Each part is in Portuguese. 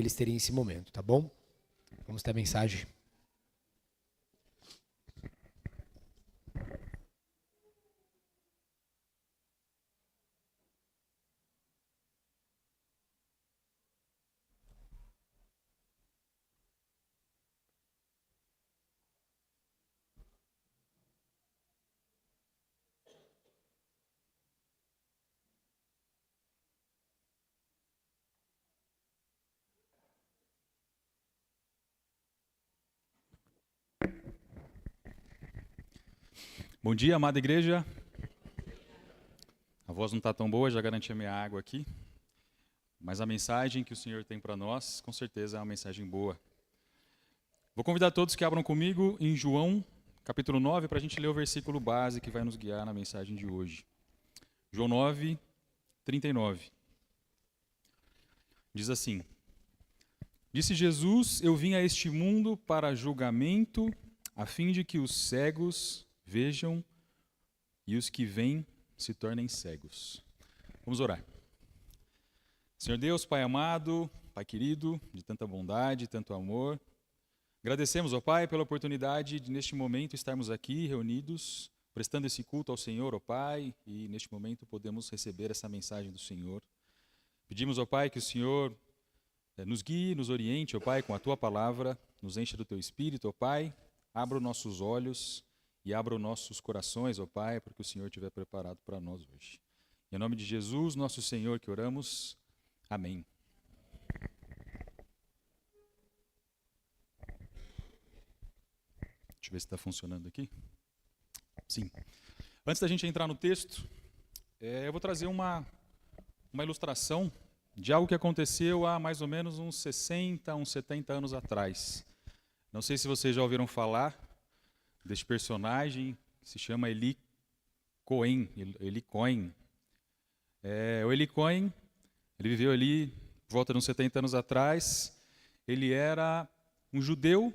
eles terem esse momento, tá bom? Vamos ter a mensagem. Bom dia, amada igreja. A voz não está tão boa, já garanti a minha água aqui. Mas a mensagem que o Senhor tem para nós, com certeza é uma mensagem boa. Vou convidar todos que abram comigo em João, capítulo 9, para a gente ler o versículo base que vai nos guiar na mensagem de hoje. João 9, 39. Diz assim: Disse Jesus, eu vim a este mundo para julgamento, a fim de que os cegos vejam e os que veem se tornem cegos. Vamos orar. Senhor Deus, Pai amado, Pai querido, de tanta bondade, tanto amor, agradecemos, ó Pai, pela oportunidade de neste momento estarmos aqui reunidos, prestando esse culto ao Senhor, ó Pai, e neste momento podemos receber essa mensagem do Senhor. Pedimos, ó Pai, que o Senhor nos guie, nos oriente, ó Pai, com a Tua palavra, nos encha do Teu Espírito, ó Pai, abra os nossos olhos e abra os nossos corações, ó Pai, porque o Senhor tiver preparado para nós hoje. Em nome de Jesus, nosso Senhor, que oramos. Amém. Deixa eu ver se está funcionando aqui. Sim. Antes da gente entrar no texto, eu vou trazer uma ilustração de algo que aconteceu há mais ou menos uns 60, uns 70 anos atrás. Não sei se vocês já ouviram falar deste personagem, que se chama Eli Cohen. O Eli Cohen, ele viveu ali por volta de uns 70 anos atrás. Ele era um judeu,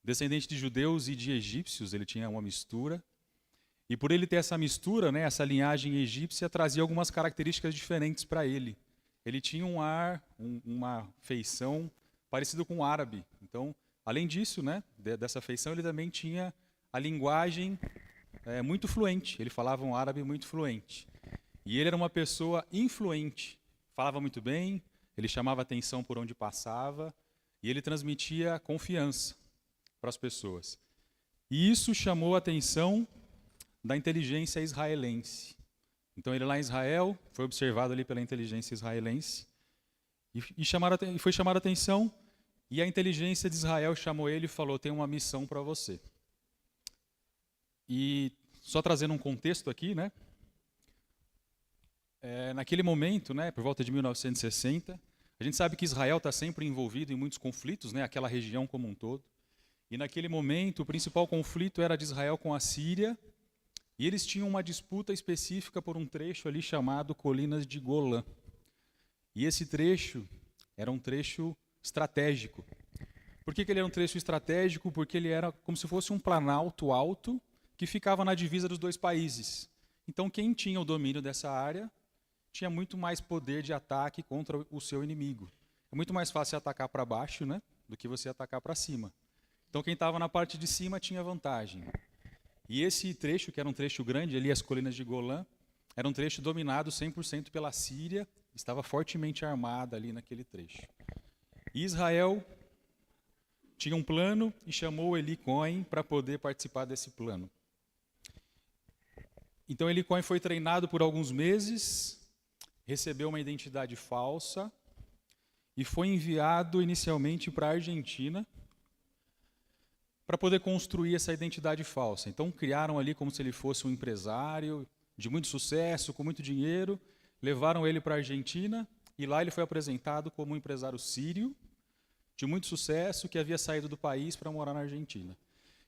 descendente de judeus e de egípcios, ele tinha uma mistura. E por ele ter essa mistura, né, essa linhagem egípcia, trazia algumas características diferentes para ele. Ele tinha um ar, uma feição parecido com o árabe. Então, além disso, né, dessa feição, ele também tinha a linguagem muito fluente. Ele falava um árabe muito fluente. E ele era uma pessoa influente. Falava muito bem, ele chamava atenção por onde passava e ele transmitia confiança para as pessoas. E isso chamou a atenção da inteligência israelense. Então ele lá em Israel foi observado ali pela inteligência israelense e foi chamado a atenção. E a inteligência de Israel chamou ele e falou: tem uma missão para você. E só trazendo um contexto aqui, né? Naquele momento, né, por volta de 1960, a gente sabe que Israel está sempre envolvido em muitos conflitos, né, aquela região como um todo. E naquele momento, o principal conflito era de Israel com a Síria, e eles tinham uma disputa específica por um trecho ali chamado Colinas de Golã. E esse trecho era um trecho estratégico. Por que ele era um trecho estratégico? Porque ele era como se fosse um planalto alto que ficava na divisa dos dois países. Então, quem tinha o domínio dessa área tinha muito mais poder de ataque contra o seu inimigo. É muito mais fácil atacar para baixo, né, do que você atacar para cima. Então, quem estava na parte de cima tinha vantagem. E esse trecho, que era um trecho grande, ali as Colinas de Golã, era um trecho dominado 100% pela Síria, estava fortemente armada ali naquele trecho. E Israel tinha um plano e chamou Eli Cohen para poder participar desse plano. Então Eli Cohen foi treinado por alguns meses, recebeu uma identidade falsa e foi enviado inicialmente para a Argentina para poder construir essa identidade falsa. Então criaram ali como se ele fosse um empresário de muito sucesso, com muito dinheiro, levaram ele para a Argentina e lá ele foi apresentado como um empresário sírio de muito sucesso que havia saído do país para morar na Argentina.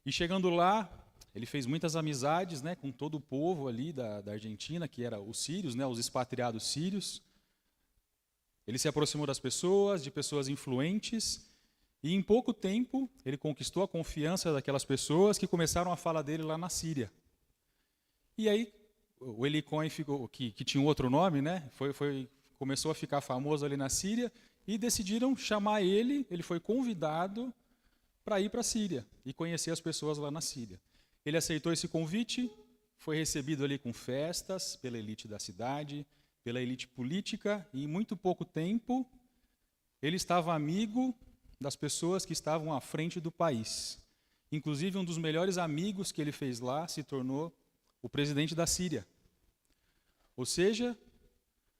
E chegando lá, ele fez muitas amizades, né, com todo o povo ali da Argentina, que era os sírios, né, os expatriados sírios. Ele se aproximou das pessoas, de pessoas influentes, e em pouco tempo ele conquistou a confiança daquelas pessoas que começaram a falar dele lá na Síria. E aí o Eli Cohen, que tinha um outro nome, né, começou a ficar famoso ali na Síria, e decidiram chamar ele. Ele foi convidado para ir para a Síria e conhecer as pessoas lá na Síria. Ele aceitou esse convite, foi recebido ali com festas pela elite da cidade, pela elite política, e em muito pouco tempo ele estava amigo das pessoas que estavam à frente do país. Inclusive, um dos melhores amigos que ele fez lá se tornou o presidente da Síria. Ou seja,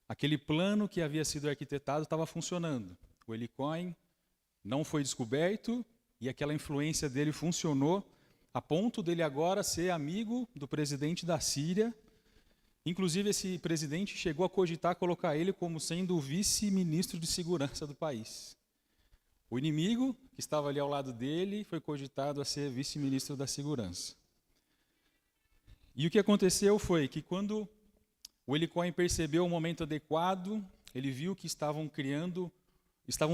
aquele plano que havia sido arquitetado estava funcionando. O Eli Cohen não foi descoberto e aquela influência dele funcionou a ponto dele agora ser amigo do presidente da Síria. Inclusive, esse presidente chegou a cogitar colocar ele como sendo o vice-ministro de segurança do país. O inimigo, que estava ali ao lado dele, foi cogitado a ser vice-ministro da segurança. E o que aconteceu foi que quando o Eli Cohen percebeu o momento adequado, ele viu que estavam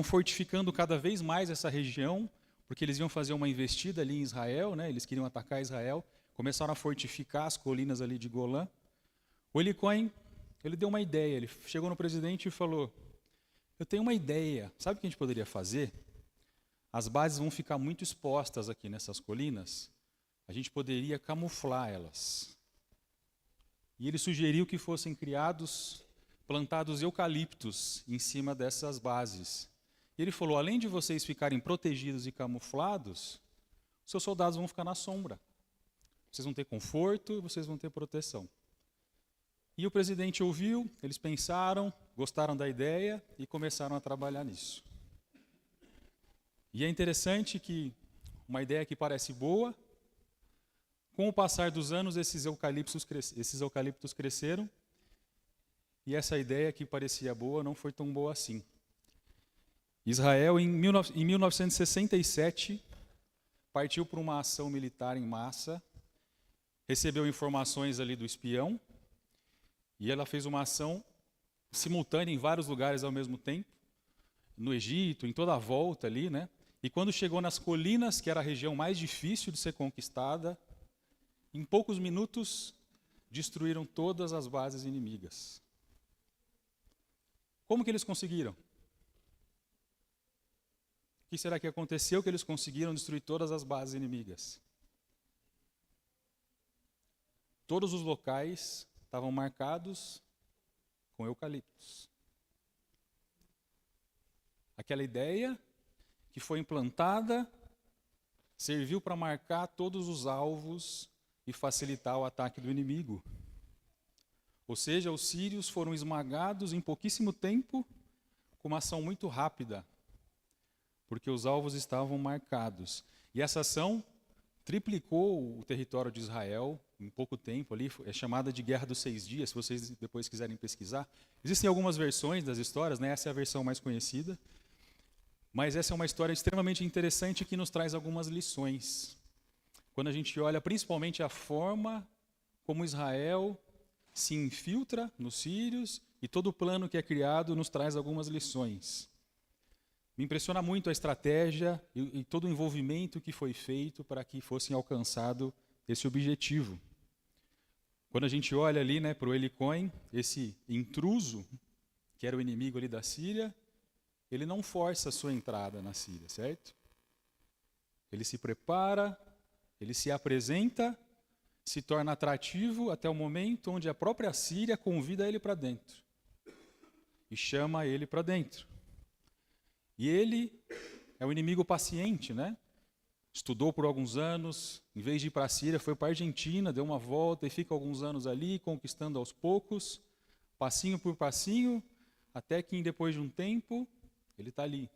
fortificando cada vez mais essa região, porque eles iam fazer uma investida ali em Israel, né? Eles queriam atacar Israel, começaram a fortificar as colinas ali de Golã. O Eli Cohen, ele deu uma ideia, ele chegou no presidente e falou: eu tenho uma ideia, sabe o que a gente poderia fazer? As bases vão ficar muito expostas aqui nessas colinas, a gente poderia camuflar elas. E ele sugeriu que fossem plantados eucaliptos em cima dessas bases. E ele falou: além de vocês ficarem protegidos e camuflados, seus soldados vão ficar na sombra. Vocês vão ter conforto e vocês vão ter proteção. E o presidente ouviu, eles pensaram, gostaram da ideia e começaram a trabalhar nisso. E é interessante que uma ideia que parece boa, com o passar dos anos, esses eucaliptos cresceram, e essa ideia que parecia boa não foi tão boa assim. Israel, em 1967, partiu para uma ação militar em massa, recebeu informações ali do espião, e ela fez uma ação simultânea em vários lugares ao mesmo tempo, no Egito, em toda a volta ali, né? E quando chegou nas colinas, que era a região mais difícil de ser conquistada, em poucos minutos destruíram todas as bases inimigas. Como que eles conseguiram? O que será que aconteceu que eles conseguiram destruir todas as bases inimigas? Todos os locais estavam marcados com eucaliptos. Aquela ideia que foi implantada serviu para marcar todos os alvos e facilitar o ataque do inimigo. Ou seja, os sírios foram esmagados em pouquíssimo tempo, com uma ação muito rápida, porque os alvos estavam marcados. E essa ação triplicou o território de Israel em pouco tempo ali, é chamada de Guerra dos 6 Dias, se vocês depois quiserem pesquisar. Existem algumas versões das histórias, né? Essa é a versão mais conhecida, mas essa é uma história extremamente interessante que nos traz algumas lições. Quando a gente olha principalmente a forma como Israel se infiltra nos sírios e todo o plano que é criado nos traz algumas lições. Me impressiona muito a estratégia e todo o envolvimento que foi feito para que fosse alcançado esse objetivo. Quando a gente olha ali, né, para o Eli Cohen, esse intruso, que era o inimigo ali da Síria, ele não força a sua entrada na Síria, certo? Ele se prepara, ele se apresenta, se torna atrativo até o momento onde a própria Síria convida ele para dentro e chama ele para dentro. E ele é um inimigo paciente, né? Estudou por alguns anos, em vez de ir para a Síria, foi para a Argentina, deu uma volta e fica alguns anos ali, conquistando aos poucos, passinho por passinho, até que depois de um tempo, ele está ali,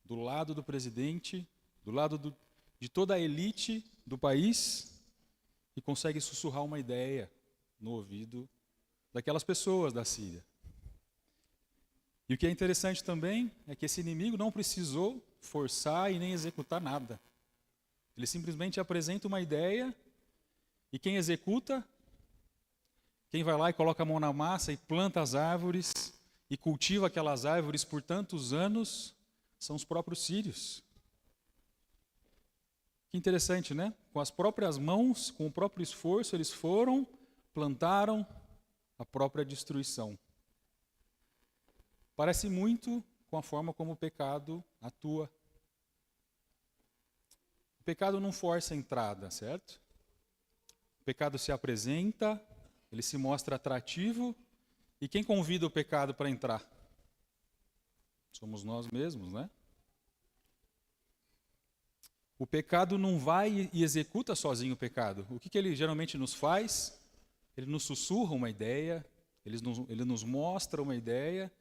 do lado do presidente, do lado de toda a elite do país, e consegue sussurrar uma ideia no ouvido daquelas pessoas da Síria. E o que é interessante também é que esse inimigo não precisou forçar e nem executar nada. Ele simplesmente apresenta uma ideia e quem executa, quem vai lá e coloca a mão na massa e planta as árvores e cultiva aquelas árvores por tantos anos, são os próprios sírios. Que interessante, né? Com as próprias mãos, com o próprio esforço, eles foram, plantaram a própria destruição. Parece muito com com a forma como o pecado atua. O pecado não força a entrada, certo? O pecado se apresenta, ele se mostra atrativo, e quem convida o pecado para entrar? Somos nós mesmos, né? O pecado não vai e executa sozinho o pecado. O que ele geralmente nos faz? Ele nos sussurra uma ideia, ele nos mostra uma ideia,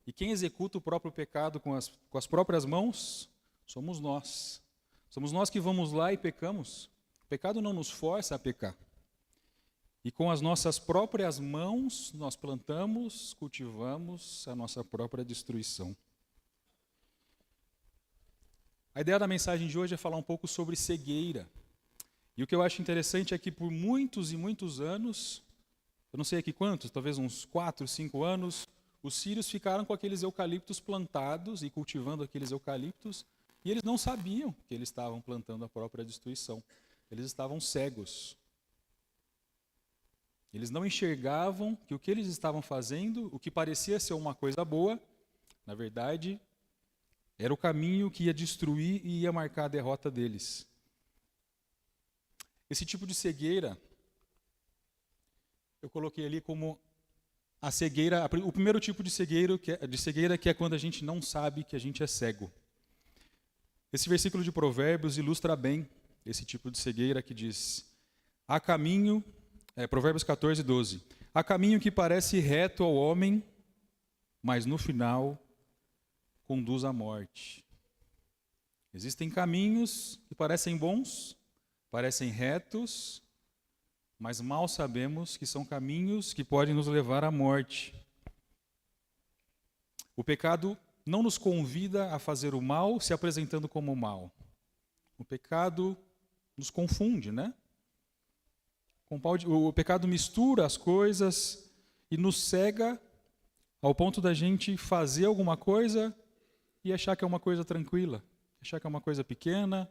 e quem executa o próprio pecado com as próprias mãos somos nós. Somos nós que vamos lá e pecamos. O pecado não nos força a pecar. E com as nossas próprias mãos nós plantamos, cultivamos a nossa própria destruição. A ideia da mensagem de hoje é falar um pouco sobre cegueira. E o que eu acho interessante é que por muitos e muitos anos, eu não sei aqui quantos, talvez uns 4, 5 anos, os sírios ficaram com aqueles eucaliptos plantados e cultivando aqueles eucaliptos, e eles não sabiam que eles estavam plantando a própria destruição. Eles estavam cegos. Eles não enxergavam que o que eles estavam fazendo, o que parecia ser uma coisa boa, na verdade, era o caminho que ia destruir e ia marcar a derrota deles. Esse tipo de cegueira, eu coloquei ali como a cegueira, o primeiro tipo de cegueira que é quando a gente não sabe que a gente é cego. Esse versículo de Provérbios ilustra bem esse tipo de cegueira que diz: há caminho, Provérbios 14, 12. Há caminho que parece reto ao homem, mas no final conduz à morte. Existem caminhos que parecem bons, parecem retos, mas mal sabemos que são caminhos que podem nos levar à morte. O pecado não nos convida a fazer o mal se apresentando como mal. O pecado nos confunde, né? O pecado mistura as coisas e nos cega ao ponto da gente fazer alguma coisa e achar que é uma coisa tranquila, achar que é uma coisa pequena,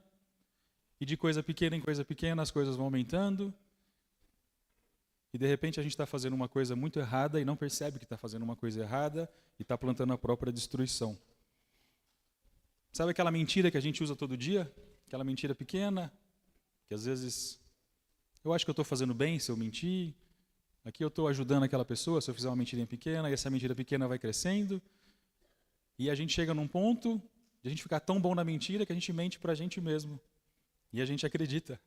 e de coisa pequena em coisa pequena as coisas vão aumentando, e de repente a gente está fazendo uma coisa muito errada e não percebe que está fazendo uma coisa errada e está plantando a própria destruição. Sabe aquela mentira que a gente usa todo dia? Aquela mentira pequena, que às vezes eu acho que eu estou fazendo bem se eu mentir, aqui eu estou ajudando aquela pessoa se eu fizer uma mentirinha pequena, e essa mentira pequena vai crescendo, e a gente chega num ponto de a gente ficar tão bom na mentira que a gente mente para a gente mesmo. E a gente acredita.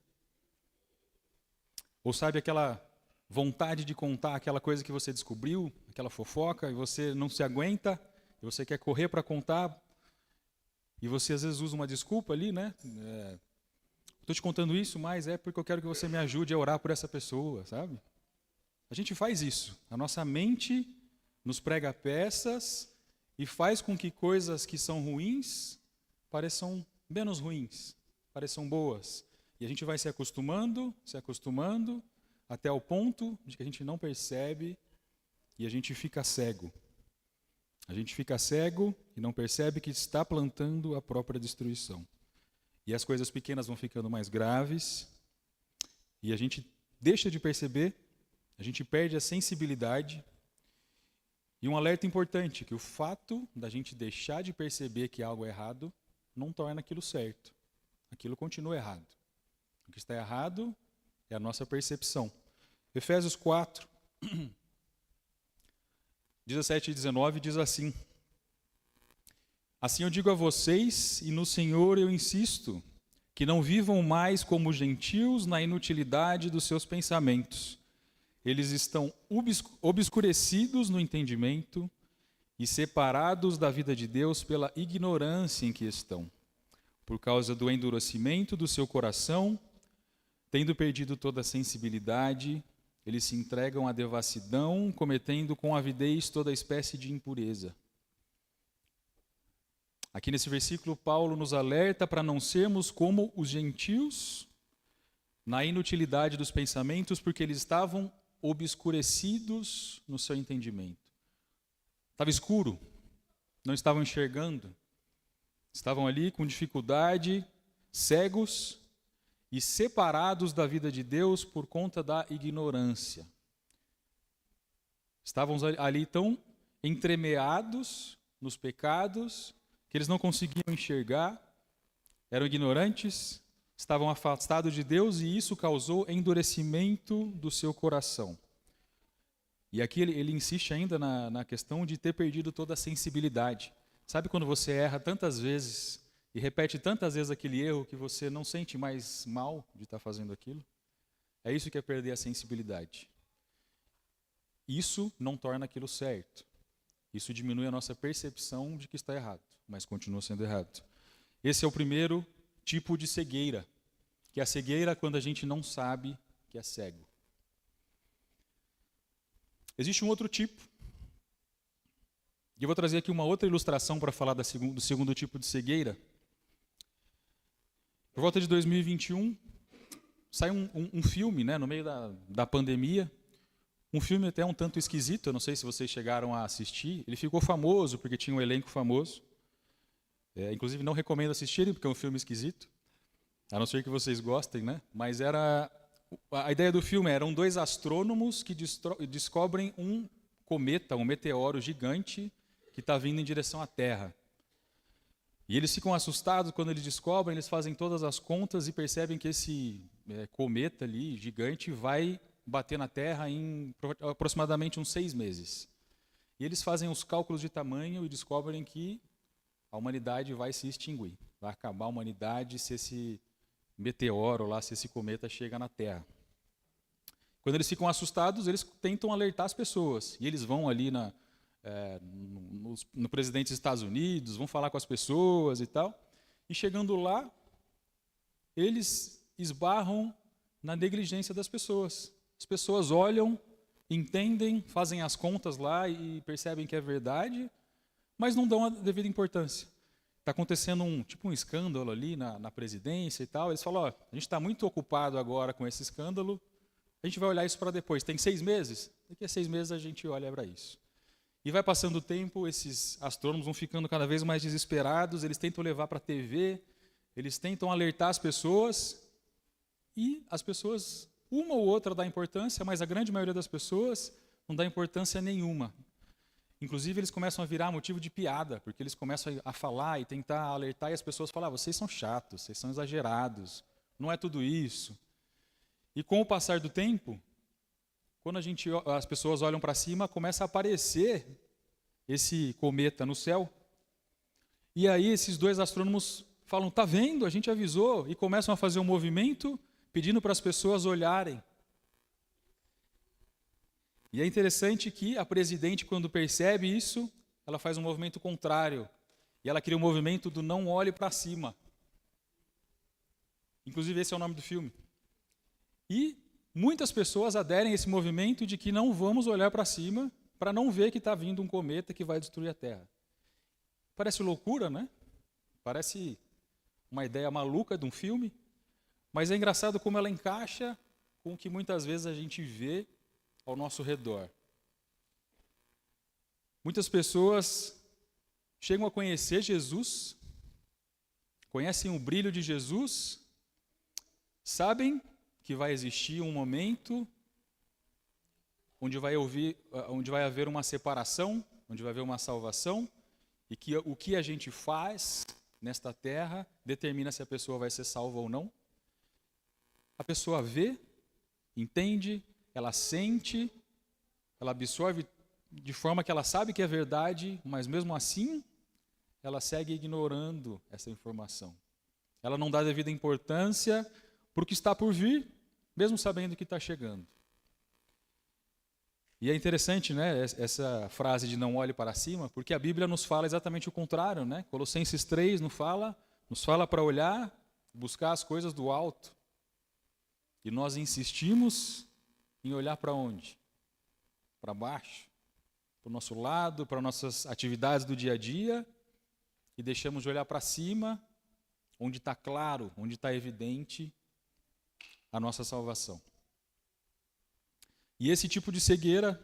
Ou sabe aquela vontade de contar aquela coisa que você descobriu, aquela fofoca, e você não se aguenta, e você quer correr para contar, e você às vezes usa uma desculpa ali, né? Estou te contando isso, mas é porque eu quero que você me ajude a orar por essa pessoa, sabe? A gente faz isso. A nossa mente nos prega peças e faz com que coisas que são ruins pareçam menos ruins, pareçam boas. E a gente vai se acostumando, até o ponto de que a gente não percebe e a gente fica cego. A gente fica cego e não percebe que está plantando a própria destruição. E as coisas pequenas vão ficando mais graves e a gente deixa de perceber, a gente perde a sensibilidade. E um alerta importante, que o fato da gente deixar de perceber que algo é errado não torna aquilo certo. Aquilo continua errado. O que está errado é a nossa percepção. Efésios 4, 17 e 19 diz assim: assim eu digo a vocês, e no Senhor eu insisto, que não vivam mais como gentios na inutilidade dos seus pensamentos. Eles estão obscurecidos no entendimento e separados da vida de Deus pela ignorância em que estão, por causa do endurecimento do seu coração, tendo perdido toda a sensibilidade, eles se entregam à devassidão, cometendo com avidez toda espécie de impureza. Aqui nesse versículo, Paulo nos alerta para não sermos como os gentios na inutilidade dos pensamentos, porque eles estavam obscurecidos no seu entendimento. Estava escuro, não estavam enxergando, estavam ali com dificuldade, cegos e separados da vida de Deus por conta da ignorância. Estavam ali tão entremeados nos pecados, que eles não conseguiam enxergar, eram ignorantes, estavam afastados de Deus e isso causou endurecimento do seu coração. E aqui ele insiste ainda na questão de ter perdido toda a sensibilidade. Sabe quando você erra tantas vezes e repete tantas vezes aquele erro que você não sente mais mal de estar fazendo aquilo? É isso que é perder a sensibilidade. Isso não torna aquilo certo. Isso diminui a nossa percepção de que está errado, mas continua sendo errado. Esse é o primeiro tipo de cegueira, que é a cegueira quando a gente não sabe que é cego. Existe um outro tipo, e eu vou trazer aqui uma outra ilustração para falar do segundo tipo de cegueira. Por volta de 2021, sai um filme, né, no meio da pandemia, um filme até um tanto esquisito, eu não sei se vocês chegaram a assistir, ele ficou famoso porque tinha um elenco famoso. Inclusive não recomendo assistirem porque é um filme esquisito, a não ser que vocês gostem, né? Mas a ideia do filme eram dois astrônomos que descobrem um cometa, um meteoro gigante que está vindo em direção à Terra. E eles ficam assustados quando eles descobrem, eles fazem todas as contas e percebem que esse cometa ali, gigante, vai bater na Terra em aproximadamente uns 6 meses. E eles fazem os cálculos de tamanho e descobrem que a humanidade vai se extinguir. Vai acabar a humanidade se esse meteoro lá, se esse cometa chega na Terra. Quando eles ficam assustados, eles tentam alertar as pessoas. E eles vão ali no presidente dos Estados Unidos, vão falar com as pessoas e tal. E chegando lá, eles esbarram na negligência das pessoas. As pessoas olham, entendem, fazem as contas lá e percebem que é verdade, mas não dão a devida importância. Está acontecendo um escândalo ali na presidência e tal. Eles falam, a gente está muito ocupado agora com esse escândalo, a gente vai olhar isso para depois. Tem 6 meses? Daqui a 6 meses a gente olha para isso. E vai passando o tempo, esses astrônomos vão ficando cada vez mais desesperados, eles tentam levar para a TV, eles tentam alertar as pessoas, e as pessoas, uma ou outra dá importância, mas a grande maioria das pessoas não dá importância nenhuma. Inclusive, eles começam a virar motivo de piada, porque eles começam a falar e tentar alertar, e as pessoas falam, vocês são chatos, vocês são exagerados, não é tudo isso. E com o passar do tempo, quando as pessoas olham para cima, começa a aparecer esse cometa no céu. E aí esses dois astrônomos falam, tá vendo, a gente avisou, e começam a fazer um movimento pedindo para as pessoas olharem. E é interessante que a presidente, quando percebe isso, ela faz um movimento contrário. E ela cria um movimento do não olhe para cima. Inclusive esse é o nome do filme. E muitas pessoas aderem a esse movimento de que não vamos olhar para cima para não ver que está vindo um cometa que vai destruir a Terra. Parece loucura, né? Parece uma ideia maluca de um filme, mas é engraçado como ela encaixa com o que muitas vezes a gente vê ao nosso redor. Muitas pessoas chegam a conhecer Jesus, conhecem o brilho de Jesus, sabem que vai existir um momento onde vai haver uma separação, onde vai haver uma salvação, e que o que a gente faz nesta terra determina se a pessoa vai ser salva ou não. A pessoa vê, entende, ela sente, ela absorve de forma que ela sabe que é verdade, mas mesmo assim, ela segue ignorando essa informação. Ela não dá devida importância para o que está por vir, mesmo sabendo que está chegando. E é interessante, né, essa frase de não olhe para cima, porque a Bíblia nos fala exatamente o contrário, né? Colossenses 3 nos fala para olhar, buscar as coisas do alto. E nós insistimos em olhar para onde? Para baixo, para o nosso lado, para nossas atividades do dia a dia, e deixamos de olhar para cima, onde está claro, onde está evidente a nossa salvação. E esse tipo de cegueira,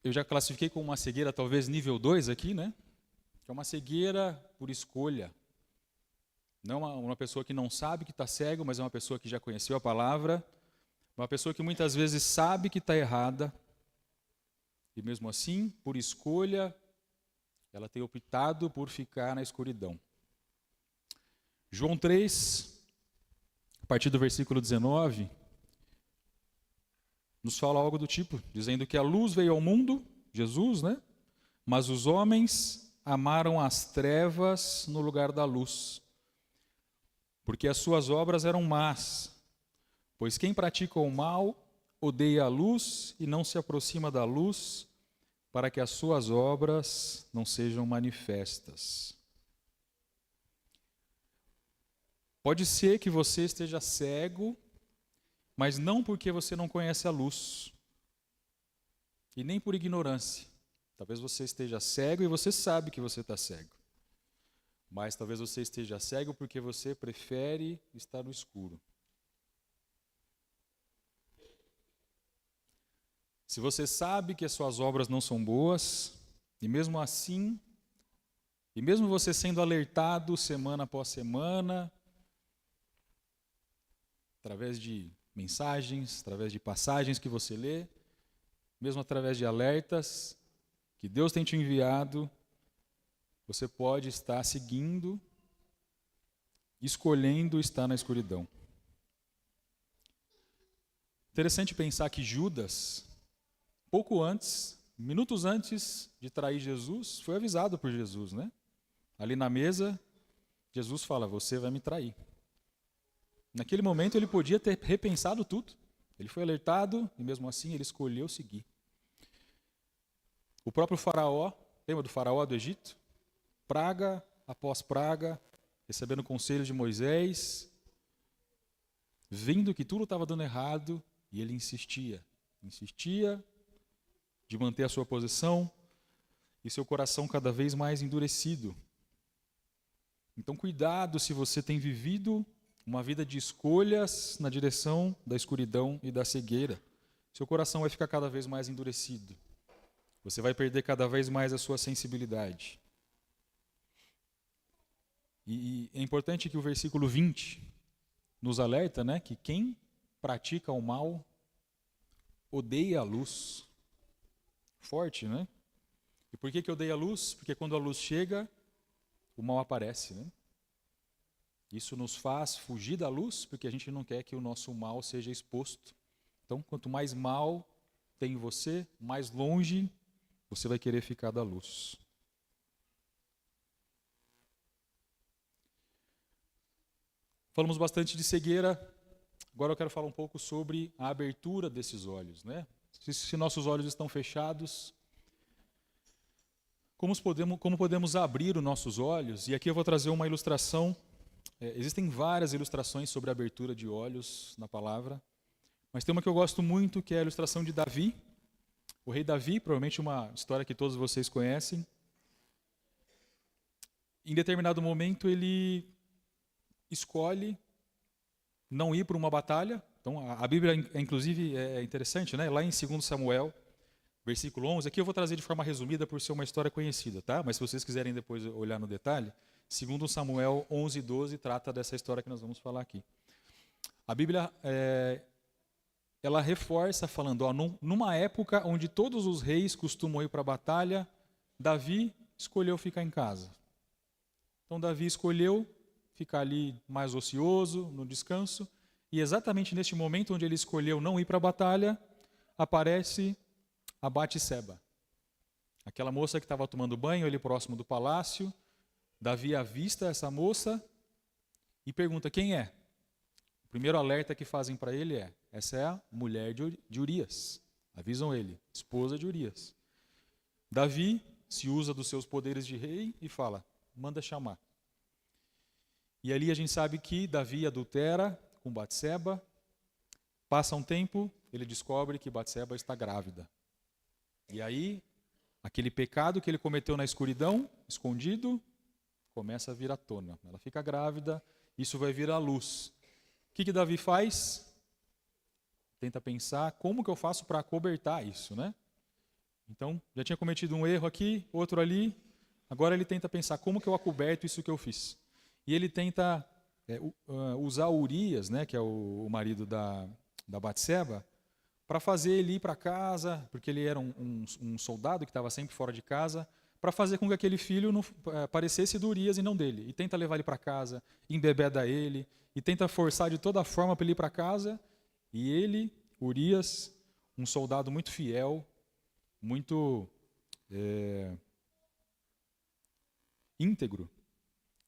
eu já classifiquei como uma cegueira talvez nível 2 aqui, né? Que é uma cegueira por escolha. Não uma pessoa que não sabe que está cego, mas é uma pessoa que já conheceu a palavra, uma pessoa que muitas vezes sabe que está errada, e mesmo assim, por escolha, ela tem optado por ficar na escuridão. João 3, a partir do versículo 19, nos fala algo do tipo, dizendo que a luz veio ao mundo, Jesus, né? Mas os homens amaram as trevas no lugar da luz, porque as suas obras eram más. Pois quem pratica o mal odeia a luz e não se aproxima da luz, para que as suas obras não sejam manifestas. Pode ser que você esteja cego, mas não porque você não conhece a luz, e nem por ignorância. Talvez você esteja cego e você sabe que você está cego. Mas talvez você esteja cego porque você prefere estar no escuro. Se você sabe que as suas obras não são boas, e mesmo assim, e mesmo você sendo alertado semana após semana, através de mensagens, através de passagens que você lê, mesmo através de alertas que Deus tem te enviado, você pode estar seguindo, escolhendo estar na escuridão. Interessante pensar que Judas, pouco antes, minutos antes de trair Jesus, foi avisado por Jesus, né? Ali na mesa, Jesus fala: você vai me trair. Naquele momento ele podia ter repensado tudo. Ele foi alertado e mesmo assim ele escolheu seguir. O próprio faraó, lembra do faraó do Egito? Praga após praga, recebendo conselhos de Moisés, vendo que tudo estava dando errado, e ele insistia de manter a sua posição e seu coração cada vez mais endurecido. Então cuidado se você tem vivido uma vida de escolhas na direção da escuridão e da cegueira. Seu coração vai ficar cada vez mais endurecido. Você vai perder cada vez mais a sua sensibilidade. E é importante que o versículo 20 nos alerta, né, que quem pratica o mal odeia a luz. Forte, né? E por que odeia a luz? Porque quando a luz chega, o mal aparece, né? Isso nos faz fugir da luz, porque a gente não quer que o nosso mal seja exposto. Então, quanto mais mal tem em você, mais longe você vai querer ficar da luz. Falamos bastante de cegueira, agora eu quero falar um pouco sobre a abertura desses olhos, né? Se nossos olhos estão fechados, como podemos abrir os nossos olhos? E aqui eu vou trazer uma ilustração. Existem várias ilustrações sobre a abertura de olhos na palavra, mas tem uma que eu gosto muito, que é a ilustração de Davi. O rei Davi, provavelmente uma história que todos vocês conhecem. Em determinado momento ele escolhe não ir para uma batalha. Então a Bíblia, inclusive, é interessante, né? Lá em 2 Samuel, versículo 11, aqui eu vou trazer de forma resumida por ser uma história conhecida, tá? Mas se vocês quiserem depois olhar no detalhe, 2 Samuel 11:12 trata dessa história que nós vamos falar aqui. A Bíblia, ela reforça falando, ó, numa época onde todos os reis costumam ir para a batalha, Davi escolheu ficar em casa. Então Davi escolheu ficar ali mais ocioso, no descanso, e exatamente neste momento onde ele escolheu não ir para a batalha, aparece a Batseba. Aquela moça que estava tomando banho ali próximo do palácio. Davi avista essa moça e pergunta: quem é? O primeiro alerta que fazem para ele é: essa é a mulher de Urias. Avisam ele, esposa de Urias. Davi se usa dos seus poderes de rei e fala: manda chamar. E ali a gente sabe que Davi adultera com Batseba. Passa um tempo, ele descobre que Batseba está grávida. E aí, aquele pecado que ele cometeu na escuridão, escondido, começa a vir à tona. Ela fica grávida, isso vai vir à luz. O que Davi faz? Tenta pensar, como que eu faço para acobertar isso, né? Então, já tinha cometido um erro aqui, outro ali, agora ele tenta pensar, como que eu acoberto isso que eu fiz? E ele tenta usar Urias, né, que é o marido da Batseba, para fazer ele ir para casa, porque ele era um soldado que estava sempre fora de casa, para fazer com que aquele filho não parecesse do Urias e não dele. E tenta levar ele para casa, embebeda ele, e tenta forçar de toda forma para ele ir para casa. E ele, Urias, um soldado muito fiel, muito íntegro,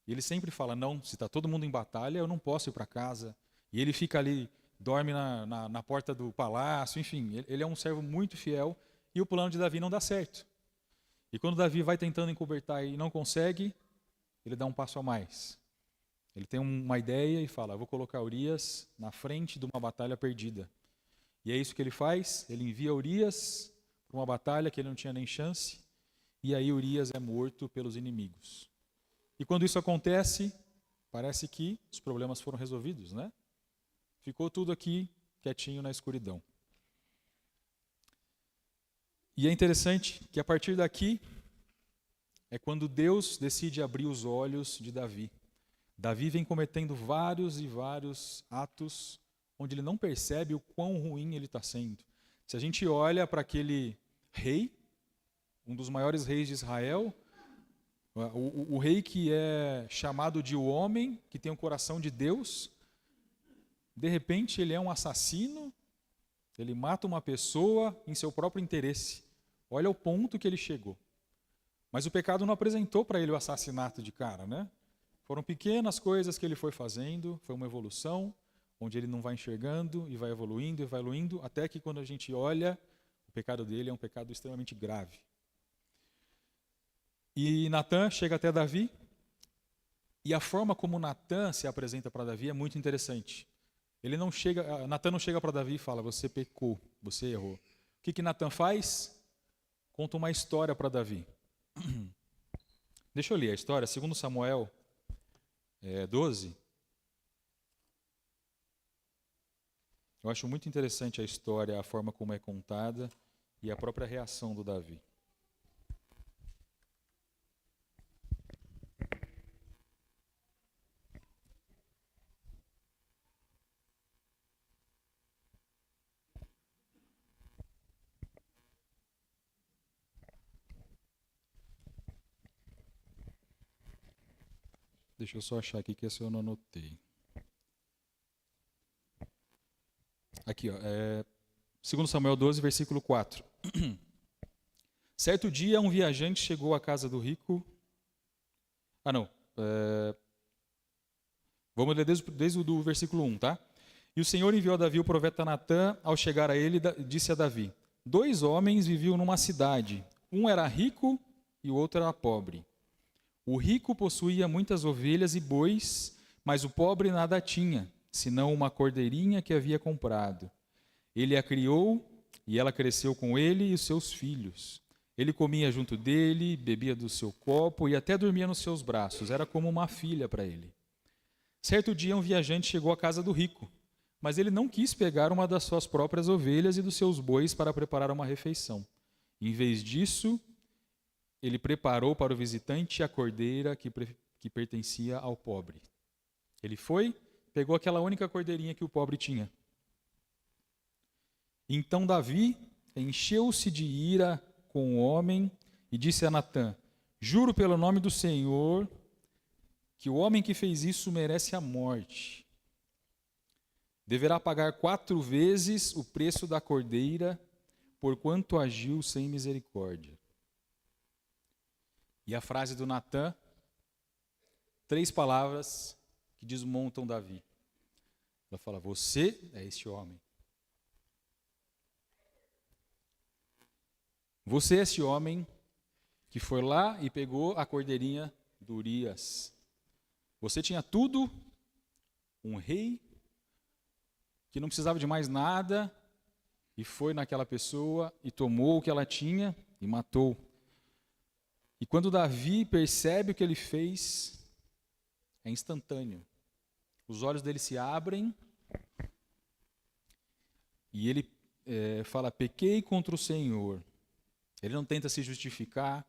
ele sempre fala, não, se está todo mundo em batalha, eu não posso ir para casa. E ele fica ali, dorme na porta do palácio, enfim, ele é um servo muito fiel, e o plano de Davi não dá certo. E quando Davi vai tentando encobertar e não consegue, ele dá um passo a mais. Ele tem uma ideia e fala, vou colocar Urias na frente de uma batalha perdida. E é isso que ele faz, ele envia Urias para uma batalha que ele não tinha nem chance, e aí Urias é morto pelos inimigos. E quando isso acontece, parece que os problemas foram resolvidos, né? Ficou tudo aqui quietinho na escuridão. E é interessante que a partir daqui é quando Deus decide abrir os olhos de Davi. Davi vem cometendo vários e vários atos onde ele não percebe o quão ruim ele está sendo. Se a gente olha para aquele rei, um dos maiores reis de Israel, o rei que é chamado de o homem, que tem o coração de Deus, de repente ele é um assassino, ele mata uma pessoa em seu próprio interesse. Olha o ponto que ele chegou. Mas o pecado não apresentou para ele o assassinato de cara, né? Foram pequenas coisas que ele foi fazendo, foi uma evolução, onde ele não vai enxergando e vai evoluindo, até que quando a gente olha, o pecado dele é um pecado extremamente grave. E Natã chega até Davi, e a forma como Natã se apresenta para Davi é muito interessante. Natã não chega para Davi e fala, você pecou, você errou. O que Natã faz? Conta uma história para Davi. Deixa eu ler a história, 2 Samuel 12. Eu acho muito interessante a história, a forma como é contada e a própria reação do Davi. Deixa eu só achar aqui que esse eu não anotei. Aqui, 2 Samuel 12, versículo 4. Certo dia, um viajante chegou à casa do rico. Vamos ler desde o versículo 1, tá? E o Senhor enviou a Davi o profeta Natã. Ao chegar a ele, disse a Davi, 2 homens viviam numa cidade. Um era rico e o outro era pobre. O rico possuía muitas ovelhas e bois, mas o pobre nada tinha, senão uma cordeirinha que havia comprado. Ele a criou e ela cresceu com ele e os seus filhos. Ele comia junto dele, bebia do seu copo e até dormia nos seus braços. Era como uma filha para ele. Certo dia, um viajante chegou à casa do rico, mas ele não quis pegar uma das suas próprias ovelhas e dos seus bois para preparar uma refeição. Em vez disso, ele preparou para o visitante a cordeira que pertencia ao pobre. Ele foi, pegou aquela única cordeirinha que o pobre tinha. Então Davi encheu-se de ira com o homem e disse a Natã, juro pelo nome do Senhor que o homem que fez isso merece a morte. Deverá pagar 4 vezes o preço da cordeira, porquanto agiu sem misericórdia. E a frase do Natã, 3 palavras que desmontam Davi. Ela fala, você é este homem. Você é esse homem que foi lá e pegou a cordeirinha do Urias. Você tinha tudo, um rei, que não precisava de mais nada, e foi naquela pessoa e tomou o que ela tinha e matou. E quando Davi percebe o que ele fez, é instantâneo. Os olhos dele se abrem e ele fala, pequei contra o Senhor. Ele não tenta se justificar,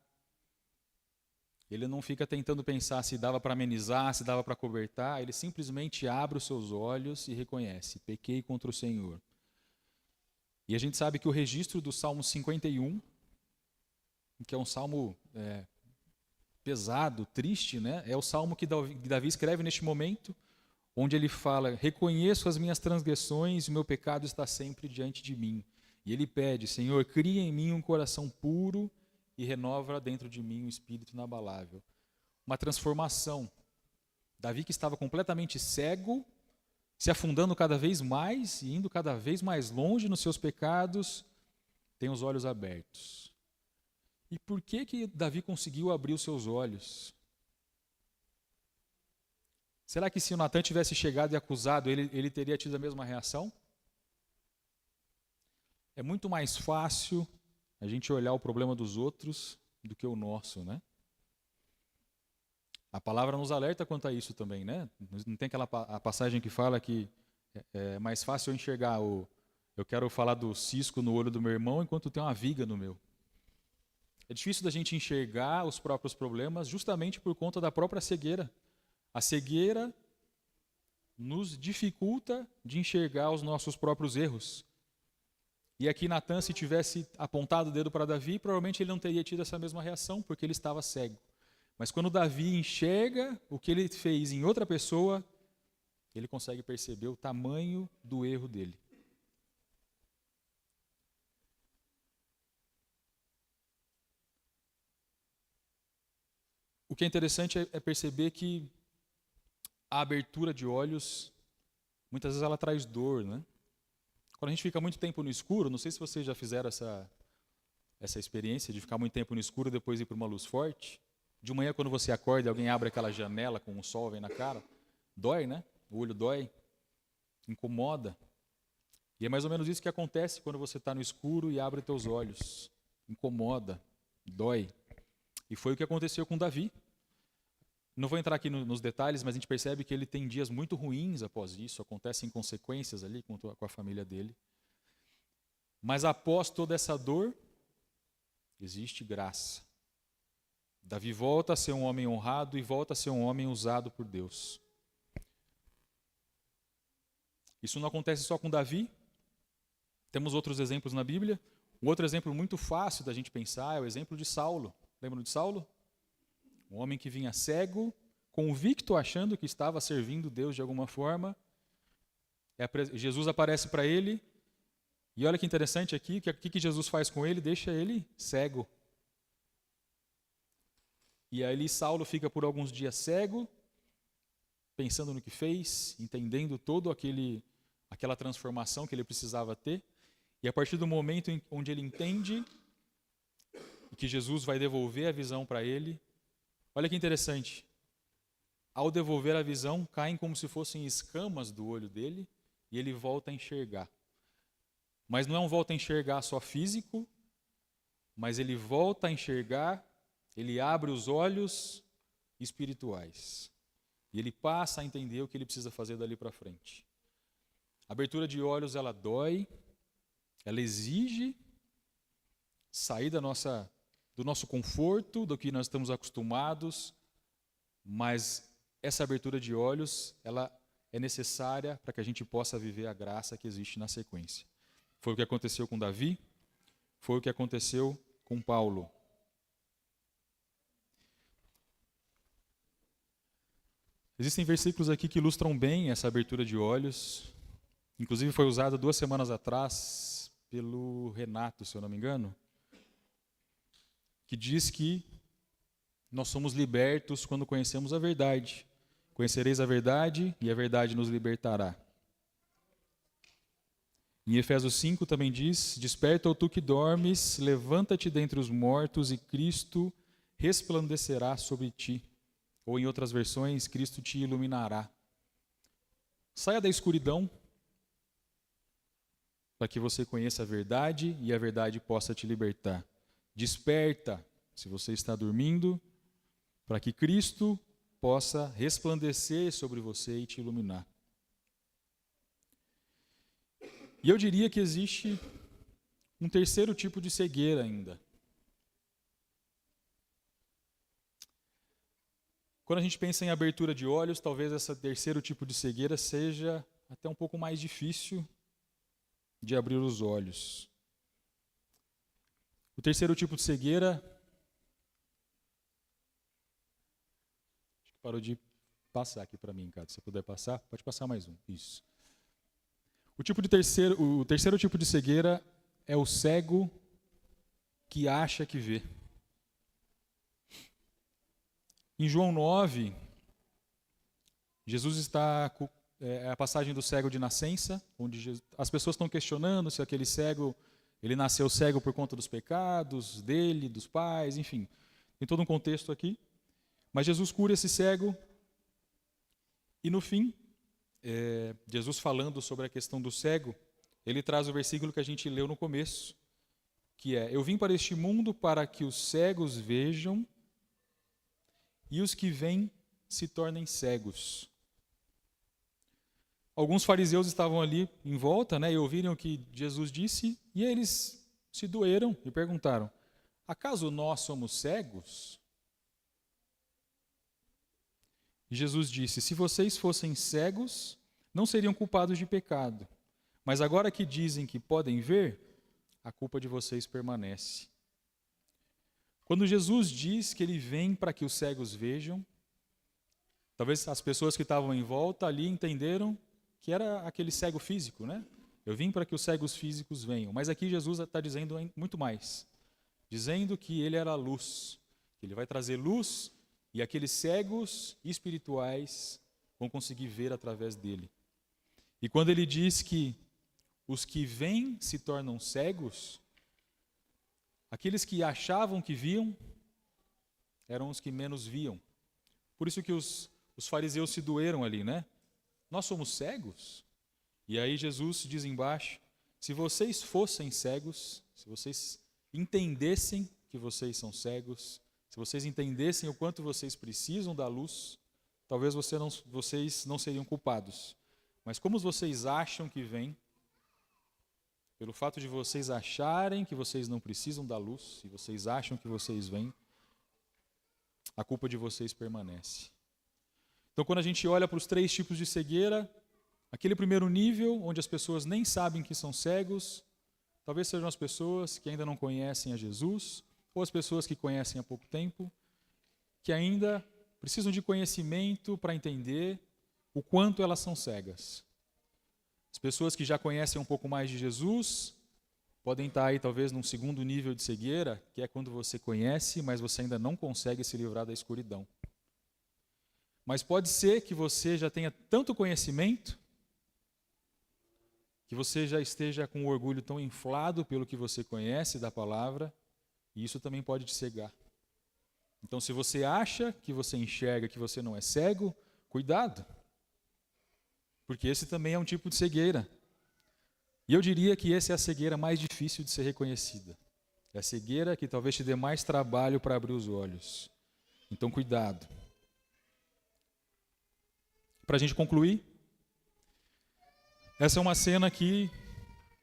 ele não fica tentando pensar se dava para amenizar, se dava para cobertar, ele simplesmente abre os seus olhos e reconhece, pequei contra o Senhor. E a gente sabe que o registro do Salmo 51, que é um salmo pesado, triste, né? É o salmo que Davi escreve neste momento, onde ele fala: reconheço as minhas transgressões e o meu pecado está sempre diante de mim. E ele pede: Senhor, cria em mim um coração puro e renova dentro de mim um espírito inabalável. Uma transformação. Davi, que estava completamente cego, se afundando cada vez mais e indo cada vez mais longe nos seus pecados, tem os olhos abertos. E por que Davi conseguiu abrir os seus olhos? Será que se o Natan tivesse chegado e acusado, ele teria tido a mesma reação? É muito mais fácil a gente olhar o problema dos outros do que o nosso, né? A palavra nos alerta quanto a isso também, né? Não tem aquela a passagem que fala que é mais fácil eu enxergar eu quero falar do cisco no olho do meu irmão enquanto tem uma viga no meu. É difícil da gente enxergar os próprios problemas justamente por conta da própria cegueira. A cegueira nos dificulta de enxergar os nossos próprios erros. E aqui Natan, se tivesse apontado o dedo para Davi, provavelmente ele não teria tido essa mesma reação, porque ele estava cego. Mas quando Davi enxerga o que ele fez em outra pessoa, ele consegue perceber o tamanho do erro dele. O que é interessante é perceber que a abertura de olhos, muitas vezes ela traz dor, né? Quando a gente fica muito tempo no escuro, não sei se vocês já fizeram essa experiência de ficar muito tempo no escuro e depois ir para uma luz forte. De manhã, quando você acorda e alguém abre aquela janela com o sol vem na cara, dói, né? O olho dói, incomoda. E é mais ou menos isso que acontece quando você está no escuro e abre teus olhos. Incomoda, dói. E foi o que aconteceu com Davi. Não vou entrar aqui nos detalhes, mas a gente percebe que ele tem dias muito ruins após isso, acontecem consequências ali com a família dele. Mas após toda essa dor, existe graça. Davi volta a ser um homem honrado e volta a ser um homem usado por Deus. Isso não acontece só com Davi. Temos outros exemplos na Bíblia. Um outro exemplo muito fácil da gente pensar é o exemplo de Saulo. Lembram de Saulo? Um homem que vinha cego, convicto, achando que estava servindo Deus de alguma forma. Jesus aparece para ele. E olha que interessante aqui, o que Jesus faz com ele? Deixa ele cego. E aí Saulo fica por alguns dias cego, pensando no que fez, entendendo toda aquela transformação que ele precisava ter. E a partir do momento onde ele entende que Jesus vai devolver a visão para ele, olha que interessante. Ao devolver a visão, caem como se fossem escamas do olho dele e ele volta a enxergar. Mas não é um volta a enxergar só físico, mas ele volta a enxergar, ele abre os olhos espirituais. E ele passa a entender o que ele precisa fazer dali para frente. A abertura de olhos, ela dói, ela exige sair do nosso conforto, do que nós estamos acostumados, mas essa abertura de olhos, ela é necessária para que a gente possa viver a graça que existe na sequência. Foi o que aconteceu com Davi, foi o que aconteceu com Paulo. Existem versículos aqui que ilustram bem essa abertura de olhos. Inclusive foi usado 2 semanas atrás pelo Renato, se eu não me engano, que diz que nós somos libertos quando conhecemos a verdade. Conhecereis a verdade e a verdade nos libertará. Em Efésios 5 também diz: desperta, ó tu que dormes, levanta-te dentre os mortos e Cristo resplandecerá sobre ti. Ou em outras versões, Cristo te iluminará. Saia da escuridão para que você conheça a verdade e a verdade possa te libertar. Desperta, se você está dormindo, para que Cristo possa resplandecer sobre você e te iluminar. E eu diria que existe um terceiro tipo de cegueira ainda. Quando a gente pensa em abertura de olhos, talvez esse terceiro tipo de cegueira seja até um pouco mais difícil de abrir os olhos. O terceiro tipo de cegueira, acho que parou de passar aqui para mim, cara. Se você puder passar, pode passar mais um. Isso. O terceiro tipo de cegueira é o cego que acha que vê. Em João 9, Jesus está é a passagem do cego de nascença, onde as pessoas estão questionando se aquele cego, ele nasceu cego por conta dos pecados dele, dos pais, enfim. Tem todo um contexto aqui. Mas Jesus cura esse cego e no fim, Jesus falando sobre a questão do cego, ele traz o versículo que a gente leu no começo, que é: eu vim para este mundo para que os cegos vejam e os que veem se tornem cegos. Alguns fariseus estavam ali em volta, e ouviram o que Jesus disse, e eles se doeram e perguntaram: acaso nós somos cegos? E Jesus disse: se vocês fossem cegos, não seriam culpados de pecado. Mas agora que dizem que podem ver, a culpa de vocês permanece. Quando Jesus diz que ele vem para que os cegos vejam, talvez as pessoas que estavam em volta ali entenderam que era aquele cego físico, Eu vim para que os cegos físicos venham. Mas aqui Jesus está dizendo muito mais. Dizendo que ele era a luz, que ele vai trazer luz e aqueles cegos espirituais vão conseguir ver através dele. E quando ele diz que os que veem se tornam cegos, aqueles que achavam que viam eram os que menos viam. Por isso que os fariseus se doeram ali, Nós somos cegos? E aí Jesus diz embaixo: se vocês fossem cegos, se vocês entendessem que vocês são cegos, se vocês entendessem o quanto vocês precisam da luz, talvez vocês não seriam culpados. Mas como vocês acham que vêm, pelo fato de vocês acharem que vocês não precisam da luz, e vocês acham que vocês vêm, a culpa de vocês permanece. Então, quando a gente olha para os 3 tipos de cegueira, aquele primeiro nível, onde as pessoas nem sabem que são cegos, talvez sejam as pessoas que ainda não conhecem a Jesus, ou as pessoas que conhecem há pouco tempo, que ainda precisam de conhecimento para entender o quanto elas são cegas. As pessoas que já conhecem um pouco mais de Jesus podem estar aí talvez num segundo nível de cegueira, que é quando você conhece, mas você ainda não consegue se livrar da escuridão. Mas pode ser que você já tenha tanto conhecimento, que você já esteja com o orgulho tão inflado pelo que você conhece da palavra, e isso também pode te cegar. Então, se você acha que você enxerga, que você não é cego, cuidado. Porque esse também é um tipo de cegueira. E eu diria que essa é a cegueira mais difícil de ser reconhecida. É a cegueira que talvez te dê mais trabalho para abrir os olhos. Então, cuidado. Para a gente concluir, essa é uma cena que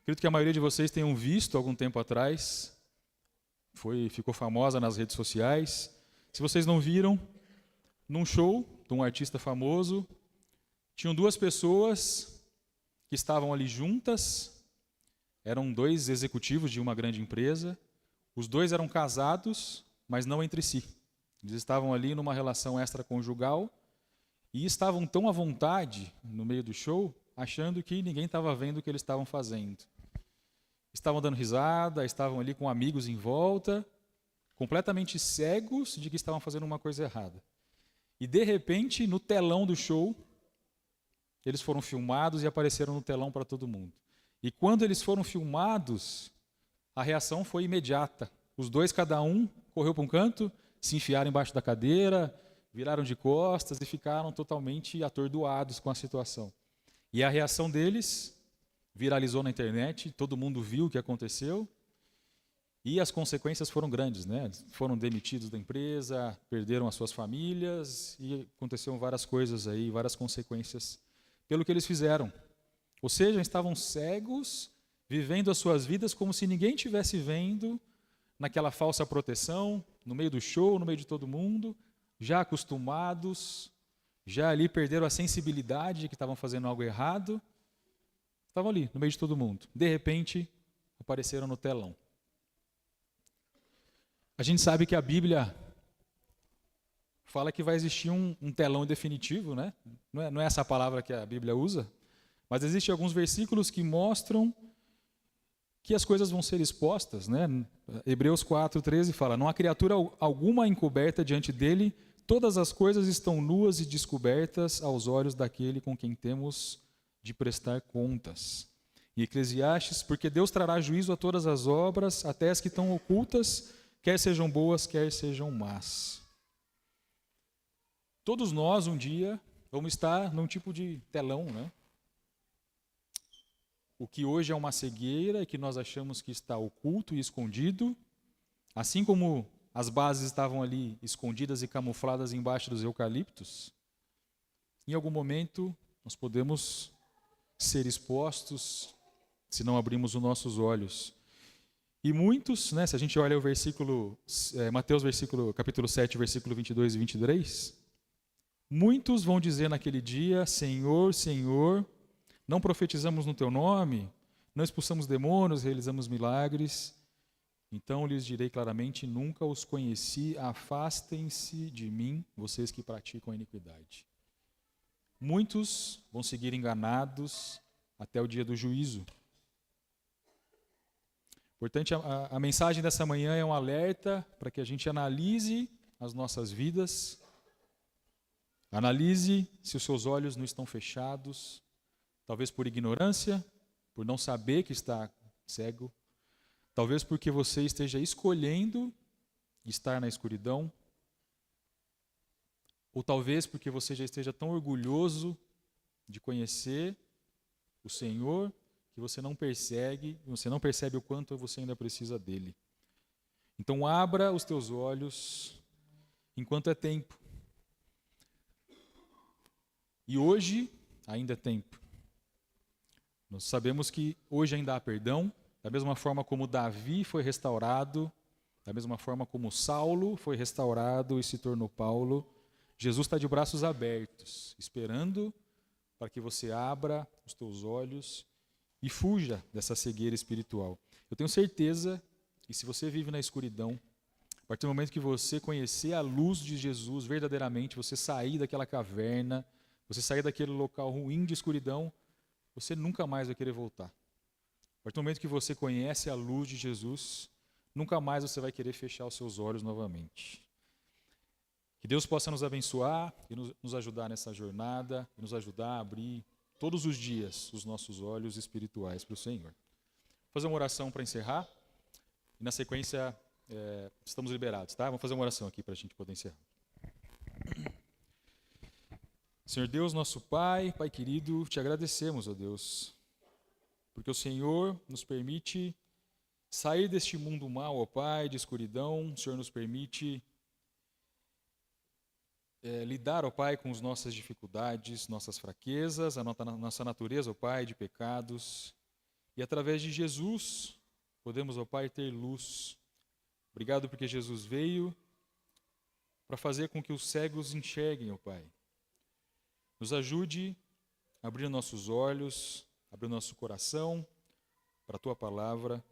acredito que a maioria de vocês tenham visto algum tempo atrás. Ficou famosa nas redes sociais. Se vocês não viram, num show de um artista famoso, tinham 2 pessoas que estavam ali juntas, eram 2 executivos de uma grande empresa, os 2 eram casados, mas não entre si. Eles estavam ali numa relação extraconjugal e estavam tão à vontade no meio do show, achando que ninguém estava vendo o que eles estavam fazendo. Estavam dando risada, estavam ali com amigos em volta, completamente cegos de que estavam fazendo uma coisa errada. E de repente, no telão do show, eles foram filmados e apareceram no telão para todo mundo. E quando eles foram filmados, a reação foi imediata. Os 2, cada um, correu para um canto, se enfiaram embaixo da cadeira, viraram de costas e ficaram totalmente atordoados com a situação. E a reação deles viralizou na internet, todo mundo viu o que aconteceu, e as consequências foram grandes, Foram demitidos da empresa, perderam as suas famílias, e aconteceram várias coisas aí, várias consequências pelo que eles fizeram. Ou seja, estavam cegos, vivendo as suas vidas como se ninguém estivesse vendo, naquela falsa proteção, no meio do show, no meio de todo mundo, já acostumados, já ali perderam a sensibilidade de que estavam fazendo algo errado, Estavam ali, no meio de todo mundo. De repente, apareceram no telão. A gente sabe que a Bíblia fala que vai existir um telão definitivo, né? Não é essa a palavra que a Bíblia usa, mas existem alguns versículos que mostram que as coisas vão ser expostas, né? Hebreus 4:13 fala: não há criatura alguma encoberta diante dele, todas as coisas estão nuas e descobertas aos olhos daquele com quem temos de prestar contas. E Eclesiastes: porque Deus trará juízo a todas as obras, até as que estão ocultas, quer sejam boas, quer sejam más. Todos nós, um dia, vamos estar num tipo de telão, né? O que hoje é uma cegueira e que nós achamos que está oculto e escondido, assim como as bases estavam ali escondidas e camufladas embaixo dos eucaliptos, em algum momento nós podemos ser expostos se não abrirmos os nossos olhos. E muitos, né, se a gente olha o versículo, Mateus capítulo 7, versículo 22 e 23, muitos vão dizer naquele dia: Senhor, Senhor, não profetizamos no teu nome, não expulsamos demônios, realizamos milagres. Então lhes direi claramente: nunca os conheci, afastem-se de mim, vocês que praticam a iniquidade. Muitos vão seguir enganados até o dia do juízo. Portanto, a mensagem dessa manhã é um alerta para que a gente analise as nossas vidas, analise se os seus olhos não estão fechados, talvez por ignorância, por não saber que está cego, talvez porque você esteja escolhendo estar na escuridão, ou talvez porque você já esteja tão orgulhoso de conhecer o Senhor que você não percebe o quanto você ainda precisa dele. Então abra os teus olhos enquanto é tempo. E hoje ainda é tempo. Nós sabemos que hoje ainda há perdão, da mesma forma como Davi foi restaurado, da mesma forma como Saulo foi restaurado e se tornou Paulo. Jesus está de braços abertos, esperando para que você abra os teus olhos e fuja dessa cegueira espiritual. Eu tenho certeza que se você vive na escuridão, a partir do momento que você conhecer a luz de Jesus verdadeiramente, você sair daquela caverna, você sair daquele local ruim de escuridão, você nunca mais vai querer voltar. A partir do momento que você conhece a luz de Jesus, nunca mais você vai querer fechar os seus olhos novamente. Que Deus possa nos abençoar e nos ajudar nessa jornada, e nos ajudar a abrir todos os dias os nossos olhos espirituais para o Senhor. Vou fazer uma oração para encerrar, e na sequência estamos liberados, tá? Vamos fazer uma oração aqui para a gente poder encerrar. Senhor Deus, nosso Pai, Pai querido, te agradecemos, ó Deus, porque o Senhor nos permite sair deste mundo mal, ó Pai, de escuridão. O Senhor nos permite lidar, ó Pai, com as nossas dificuldades, nossas fraquezas, a nossa natureza, ó Pai, de pecados. E através de Jesus, podemos, ó Pai, ter luz. Obrigado porque Jesus veio para fazer com que os cegos enxerguem, ó Pai. Nos ajude a abrir nossos olhos, abrir nosso coração para a Tua palavra,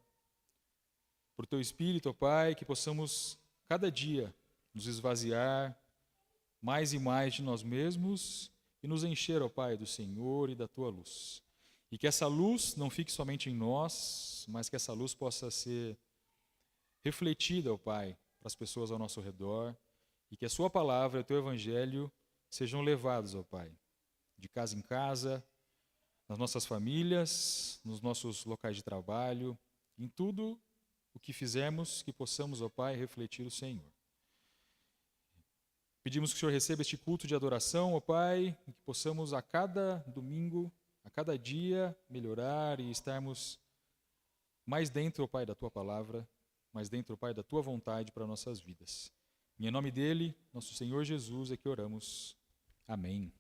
para o Teu Espírito, ó Pai, que possamos cada dia nos esvaziar mais e mais de nós mesmos e nos encher, ó Pai, do Senhor e da Tua luz. E que essa luz não fique somente em nós, mas que essa luz possa ser refletida, ó Pai, para as pessoas ao nosso redor, e que a Sua palavra e o Teu Evangelho sejam levados, ó Pai, de casa em casa, nas nossas famílias, nos nossos locais de trabalho, em tudo o que fizermos, que possamos, ó Pai, refletir o Senhor. Pedimos que o Senhor receba este culto de adoração, ó Pai, e que possamos a cada domingo, a cada dia, melhorar e estarmos mais dentro, ó Pai, da Tua palavra, mais dentro, ó Pai, da Tua vontade para nossas vidas. E em nome dele, nosso Senhor Jesus, é que oramos. Amém.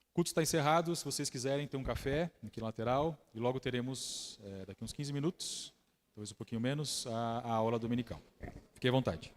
O culto está encerrado. Se vocês quiserem ter um café aqui na lateral, e logo teremos, daqui uns 15 minutos, talvez um pouquinho menos, a aula dominical. Fique à vontade.